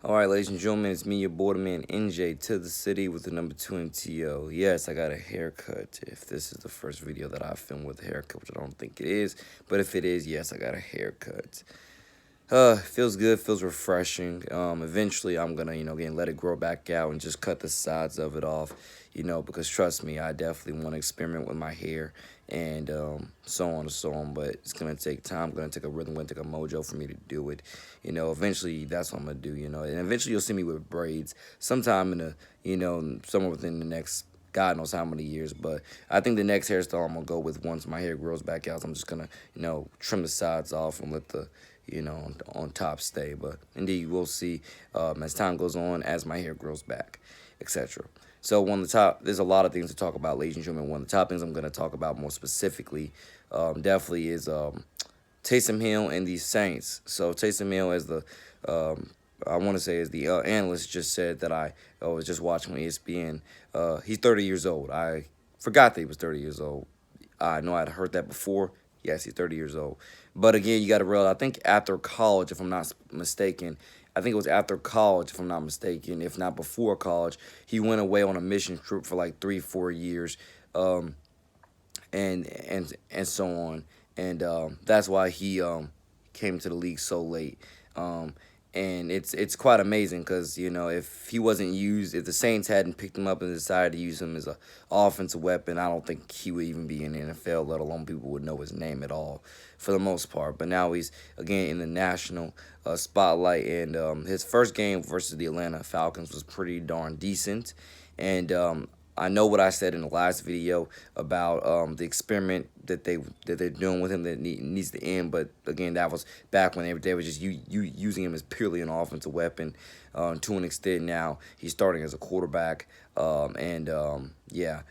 All right, ladies and gentlemen, it's me, your borderman NJ, to the city with the number 2 MTO. Yes, I got a haircut. If this is the first video that I filmed with a haircut, which I don't think it is, but if it is, yes, I got a haircut. Feels good, feels refreshing. Eventually I'm gonna, again, let it grow back out and just cut the sides of it off, because trust me, I definitely want to experiment with my hair and so on and so on. But it's gonna take time, gonna take a rhythm, gonna take a mojo for me to do it. Eventually that's what I'm gonna do. And eventually you'll see me with braids sometime in the, somewhere within the next. God knows how many years, but I think the next hairstyle I'm gonna go with once my hair grows back out, I'm just gonna, trim the sides off and let the, on top stay. But indeed, we'll see as time goes on, as my hair grows back, etc. So one of the top, there's a lot of things to talk about, ladies and gentlemen. One of the top things I'm going to talk about more specifically, definitely is Taysom Hill and the Saints. So Taysom Hill, as the I want to say, as the analyst just said that I was just watching on ESPN. He's 30 years old. I forgot that he was 30 years old. I know I'd heard that before. Yes, he's 30 years old. But again, you got to realize, I think after college, if I'm not mistaken, I think it was after college, if I'm not mistaken, if not before college, he went away on a mission trip for like 3-4 years, um, and so on, and that's why he came to the league so late. Um, and it's quite amazing because if he wasn't used, if the Saints hadn't picked him up and decided to use him as a offensive weapon, I don't think he would even be in the NFL, let alone people would know his name at all for the most part. But now he's again in the national spotlight, and his first game versus the Atlanta Falcons was pretty darn decent, and I know what I said in the last video about the experiment that they're doing with him that needs to end. But again, that was back when they were just using him as purely an offensive weapon to an extent. Now he's starting as a quarterback, and yeah,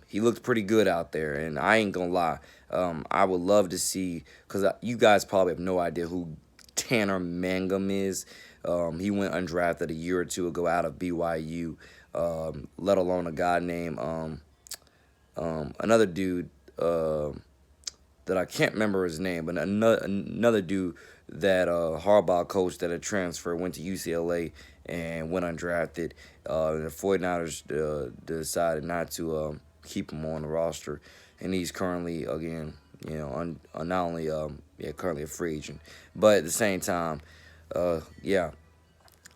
he looked pretty good out there. And I ain't gonna lie, I would love to see, because you guys probably have no idea who Tanner Mangum is. He went undrafted a year or two ago out of BYU. Let alone a guy named another dude that I can't remember his name, but another dude that Harbaugh coach that had transferred, went to UCLA and went undrafted. The 49ers decided not to keep him on the roster, and he's currently, again, not only currently a free agent, but at the same time, yeah,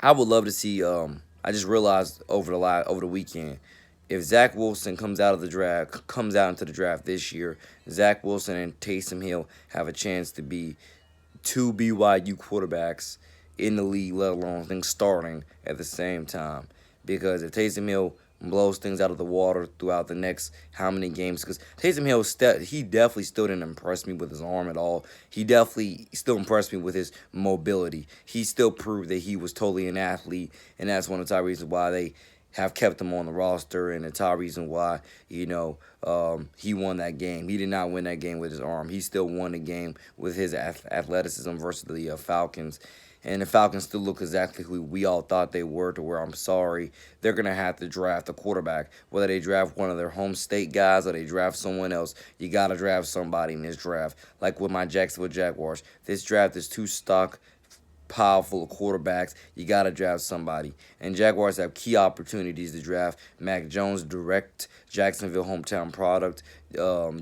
I would love to see. I just realized over the weekend, if Zach Wilson comes out into the draft this year, Zach Wilson and Taysom Hill have a chance to be two BYU quarterbacks in the league, let alone things starting at the same time. Because if Taysom Hill blows things out of the water throughout the next how many games, because Taysom Hill, he definitely still didn't impress me with his arm at all. He definitely still impressed me with his mobility. He still proved that he was totally an athlete, and that's one of the top reasons why they have kept him on the roster, and the top reason why, he won that game. He did not win that game with his arm. He still won the game with his athleticism versus the Falcons. And the Falcons still look exactly who we all thought they were, to where I'm sorry, they're going to have to draft a quarterback. Whether they draft one of their home state guys or they draft someone else, you got to draft somebody in this draft. Like with my Jacksonville Jaguars, this draft is too stock pile full of quarterbacks. You got to draft somebody. And Jaguars have key opportunities to draft Mac Jones, direct Jacksonville hometown product,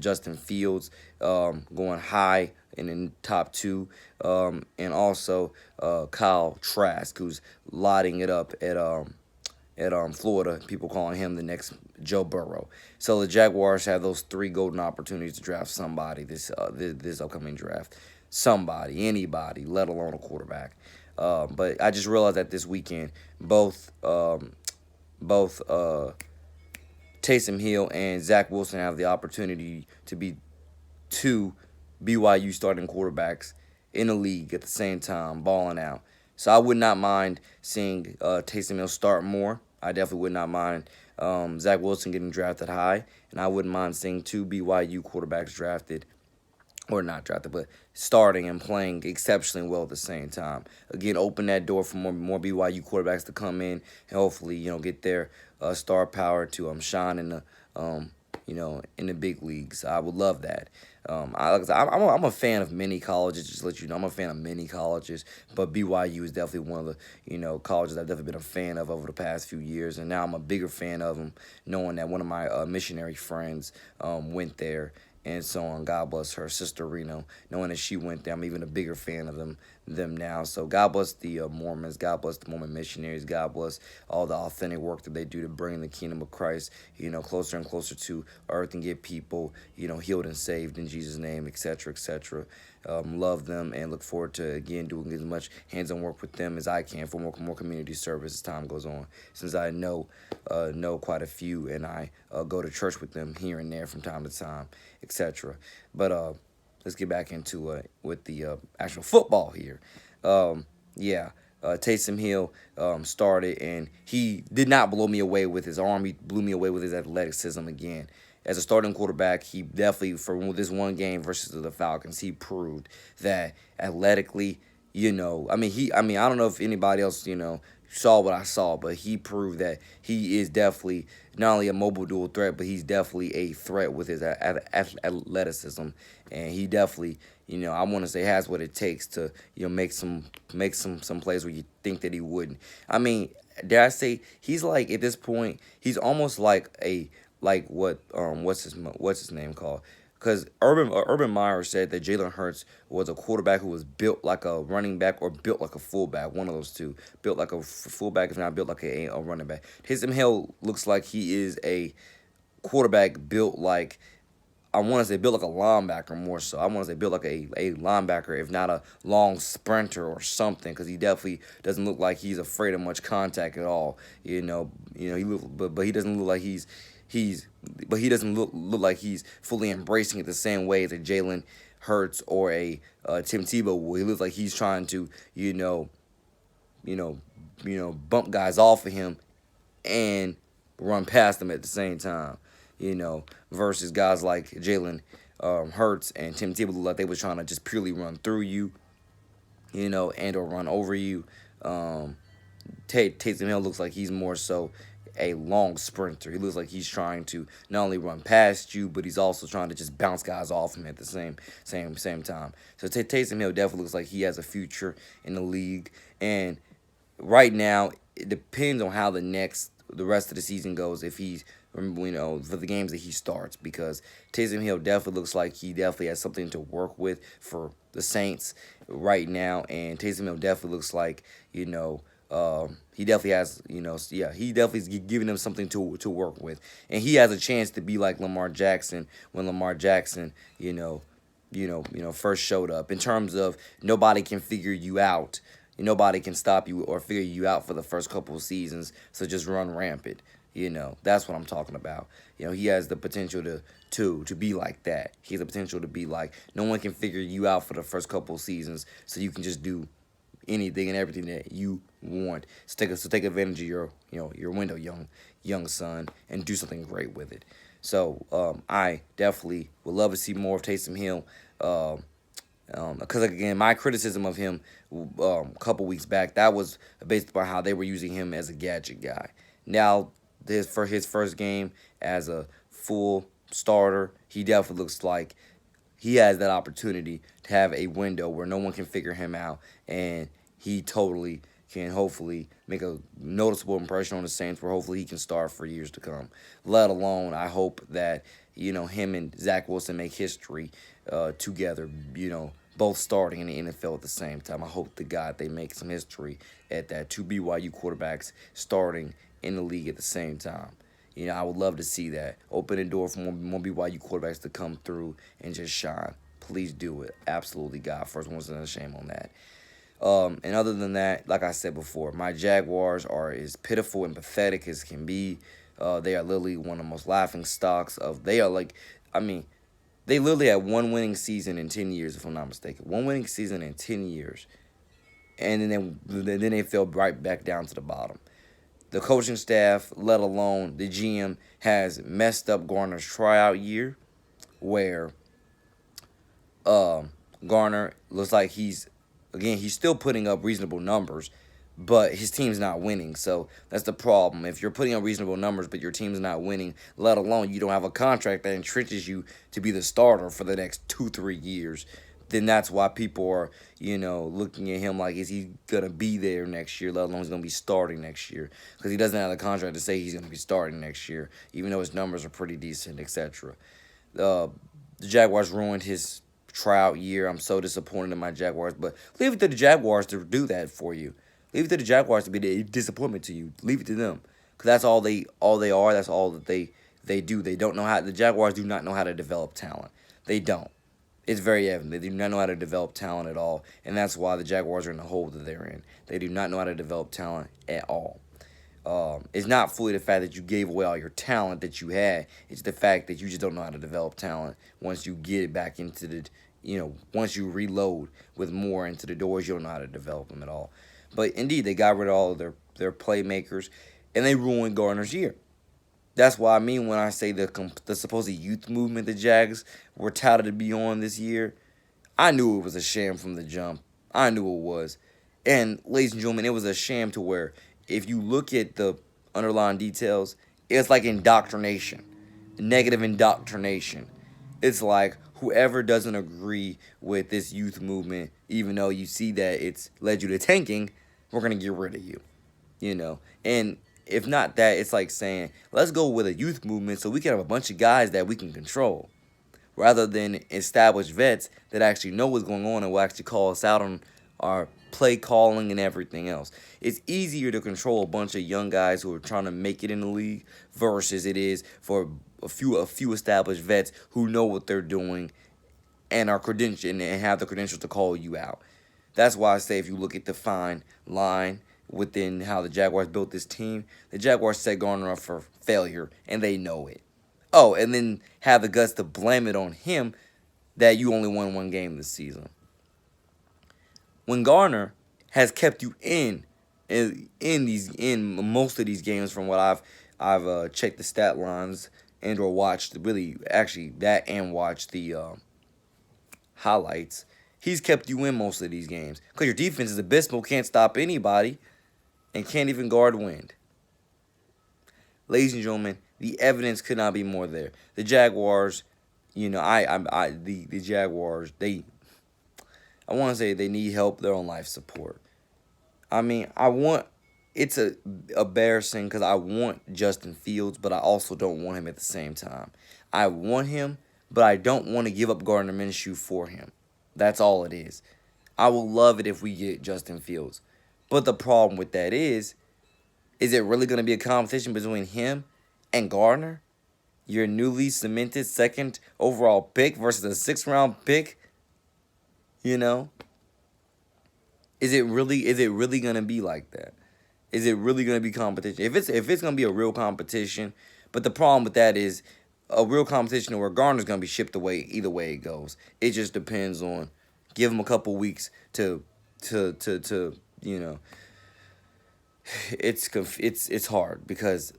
Justin Fields, going high and in top two, and also Kyle Trask, who's lighting it up at Florida. People calling him the next Joe Burrow. So the Jaguars have those three golden opportunities to draft somebody this upcoming draft. Somebody, anybody, let alone a quarterback. But I just realized that this weekend, both Taysom Hill and Zach Wilson have the opportunity to be two BYU starting quarterbacks in the league at the same time, balling out. So I would not mind seeing Taysom Hill start more. I definitely would not mind Zach Wilson getting drafted high, and I wouldn't mind seeing two BYU quarterbacks drafted, or not drafted, but starting and playing exceptionally well at the same time. Again, open that door for more BYU quarterbacks to come in and hopefully, get their star power to shine in the in the big leagues. I would love that. Like I said, I'm a fan of many colleges. Just to let you know, I'm a fan of many colleges, but BYU is definitely one of the colleges I've definitely been a fan of over the past few years, and now I'm a bigger fan of them, knowing that one of my missionary friends went there. And so on. God bless her sister Reno. Knowing that she went there, I'm even a bigger fan of them now. So God bless the Mormons. God bless the Mormon missionaries. God bless all the authentic work that they do to bring the kingdom of Christ, closer and closer to earth and get people, healed and saved in Jesus' name, etc., etc. Love them and look forward to again doing as much hands-on work with them as I can for more community service as time goes on. Since I know quite a few, and I go to church with them here and there from time to time, etc. But let's get back into with the actual football here. Yeah. Taysom Hill started, and he did not blow me away with his arm. He blew me away with his athleticism again. As a starting quarterback, he definitely, for this one game versus the Falcons, he proved that athletically, I don't know if anybody else, saw what I saw, but he proved that he is definitely not only a mobile dual threat, but he's definitely a threat with his athleticism, and he definitely, I want to say has what it takes to, make some plays where you think that he wouldn't. I mean, dare I say he's like at this point, he's almost like what what's his name called? Because Urban Meyer said that Jalen Hurts was a quarterback who was built like a running back or built like a fullback, one of those two. Built like a fullback, if not built like a running back. Taysom Hill looks like he is a quarterback built like, I want to say built like a linebacker more so. I want to say built like a linebacker, if not a long sprinter or something, because he definitely doesn't look like he's afraid of much contact at all. But he doesn't look like he doesn't look like he's fully embracing it the same way that Jalen Hurts or a Tim Tebow will. He looks like he's trying to bump guys off of him and run past them at the same time. Versus guys like Jalen Hurts and Tim Tebow look like they were trying to just purely run through you, and or run over you. Taysom Hill looks like he's more so a long sprinter. He looks like he's trying to not only run past you, but he's also trying to just bounce guys off him at the same time. So Taysom Hill definitely looks like he has a future in the league. And right now, it depends on how the rest of the season goes. If he's for the games that he starts, because Taysom Hill definitely looks like he definitely has something to work with for the Saints right now, and Taysom Hill definitely looks like he definitely has he definitely is giving them something to work with, and he has a chance to be like Lamar Jackson when Lamar Jackson first showed up, in terms of nobody can figure you out. Nobody can stop you or figure you out for the first couple of seasons, so just run rampant. That's what I'm talking about. He has the potential to be like that. He has the potential to be like, no one can figure you out for the first couple of seasons, so you can just do anything and everything that you want. So take advantage of your window, young son, and do something great with it. So I definitely would love to see more of Taysom Hill. Because again, my criticism of him a couple weeks back, that was based upon how they were using him as a gadget guy. Now, for his first game as a full starter, he definitely looks like he has that opportunity to have a window where no one can figure him out, and he totally can hopefully make a noticeable impression on the Saints, where hopefully he can start for years to come. Let alone, I hope that him and Zach Wilson make history together, both starting in the NFL at the same time. I hope to God they make some history at that, two BYU quarterbacks starting in the league at the same time. I would love to see that. Open the door for more BYU quarterbacks to come through and just shine. Please do it. Absolutely, God. First one's not a shame on that. And other than that, like I said before, my Jaguars are as pitiful and pathetic as can be. They are literally one of the most laughing stocks of. They are like, they literally had one winning season in 10 years, if I'm not mistaken. One winning season in 10 years. And then they fell right back down to the bottom. The coaching staff, let alone the GM, has messed up Garner's tryout year, where Garner looks like he's still putting up reasonable numbers, but his team's not winning. So that's the problem. If you're putting up reasonable numbers, but your team's not winning, let alone you don't have a contract that entrenches you to be the starter for the next 2, 3 years, then that's why people are, looking at him like, is he gonna be there next year? Let alone he's gonna be starting next year, because he doesn't have the contract to say he's gonna be starting next year, even though his numbers are pretty decent, etc. The Jaguars ruined his tryout year. I'm so disappointed in my Jaguars, but leave it to the Jaguars to do that for you. Leave it to the Jaguars to be the disappointment to you. Leave it to them, because that's all they are. That's all that they do. They don't know how. The Jaguars do not know how to develop talent. They don't. It's very evident. They do not know how to develop talent at all, and that's why the Jaguars are in the hole that they're in. They do not know how to develop talent at all. It's not fully the fact that you gave away all your talent that you had. It's the fact that you just don't know how to develop talent once you get it back into once you reload with more into the doors, you don't know how to develop them at all. But indeed, they got rid of all of their playmakers, and they ruined Garner's year. That's what I mean when I say the supposed youth movement the Jags were touted to be on this year. I knew it was a sham from the jump. I knew it was. And, ladies and gentlemen, it was a sham to where if you look at the underlying details, it's like indoctrination, negative indoctrination. It's like whoever doesn't agree with this youth movement, even though you see that it's led you to tanking, we're going to get rid of you. And if not that, it's like saying, let's go with a youth movement so we can have a bunch of guys that we can control, rather than established vets that actually know what's going on and will actually call us out on our play calling and everything else. It's easier to control a bunch of young guys who are trying to make it in the league versus it is for a few established vets who know what they're doing and are credentialed and have the credentials to call you out. That's why I say if you look at the fine line within how the Jaguars built this team, the Jaguars set Garner up for failure, and they know it. Oh, and then have the guts to blame it on him that you only won one game this season. When Garner has kept you in most of these games, from what I've checked the stat lines and or watched, really actually that and watched the highlights, he's kept you in most of these games because your defense is abysmal, can't stop anybody, and can't even guard wind. Ladies and gentlemen, the evidence could not be more there. The Jaguars, the Jaguars, I want to say they need help. They're on life support. I mean, it's embarrassing because I want Justin Fields, but I also don't want him at the same time. I want him, but I don't want to give up Gardner Minshew for him. That's all it is. I will love it if we get Justin Fields. But the problem with that is it really going to be a competition between him and Gardner? Your newly cemented second overall pick versus a sixth-round pick? Is it really going to be like that? Is it really going to be competition? If it's going to be a real competition, but the problem with that is a real competition where Garner's going to be shipped away either way it goes. It just depends on, give him a couple weeks to it's hard because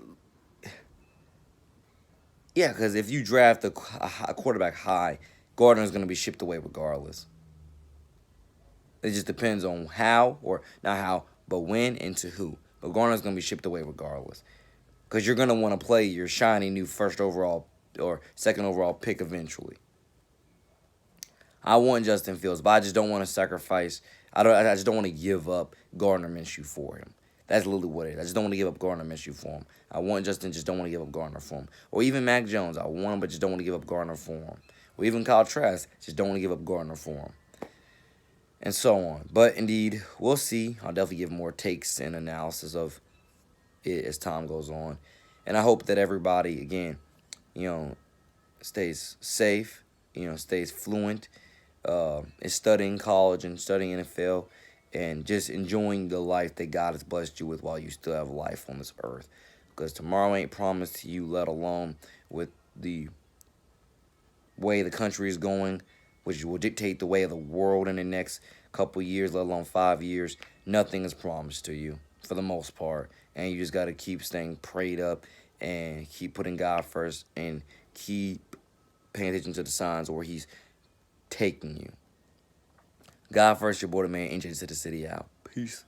if you draft a quarterback high, Gardner's going to be shipped away regardless. It just depends on how, or not how, but when and to who. But Gardner's going to be shipped away regardless. Because you're going to want to play your shiny new first overall or second overall pick eventually. I want Justin Fields, but I just don't want to sacrifice. I just don't want to give up Gardner Minshew for him. That's literally what it is. I just don't want to give up Gardner Minshew for him. I want Justin, just don't want to give up Gardner for him. Or even Mac Jones. I want him, but just don't want to give up Gardner for him. Or even Kyle Trask, just don't want to give up Gardner for him. And so on. But indeed, we'll see. I'll definitely give more takes and analysis of it as time goes on. And I hope that everybody, again, stays safe, stays fluent, is studying college and studying NFL, and just enjoying the life that God has blessed you with while you still have life on this earth. Because tomorrow ain't promised to you, let alone with the way the country is going, which will dictate the way of the world in the next couple years, let alone 5 years. Nothing is promised to you for the most part. And you just got to keep staying prayed up and keep putting God first and keep paying attention to the signs where he's taking you. God first, your boy, the man, NJ to the city out. Peace.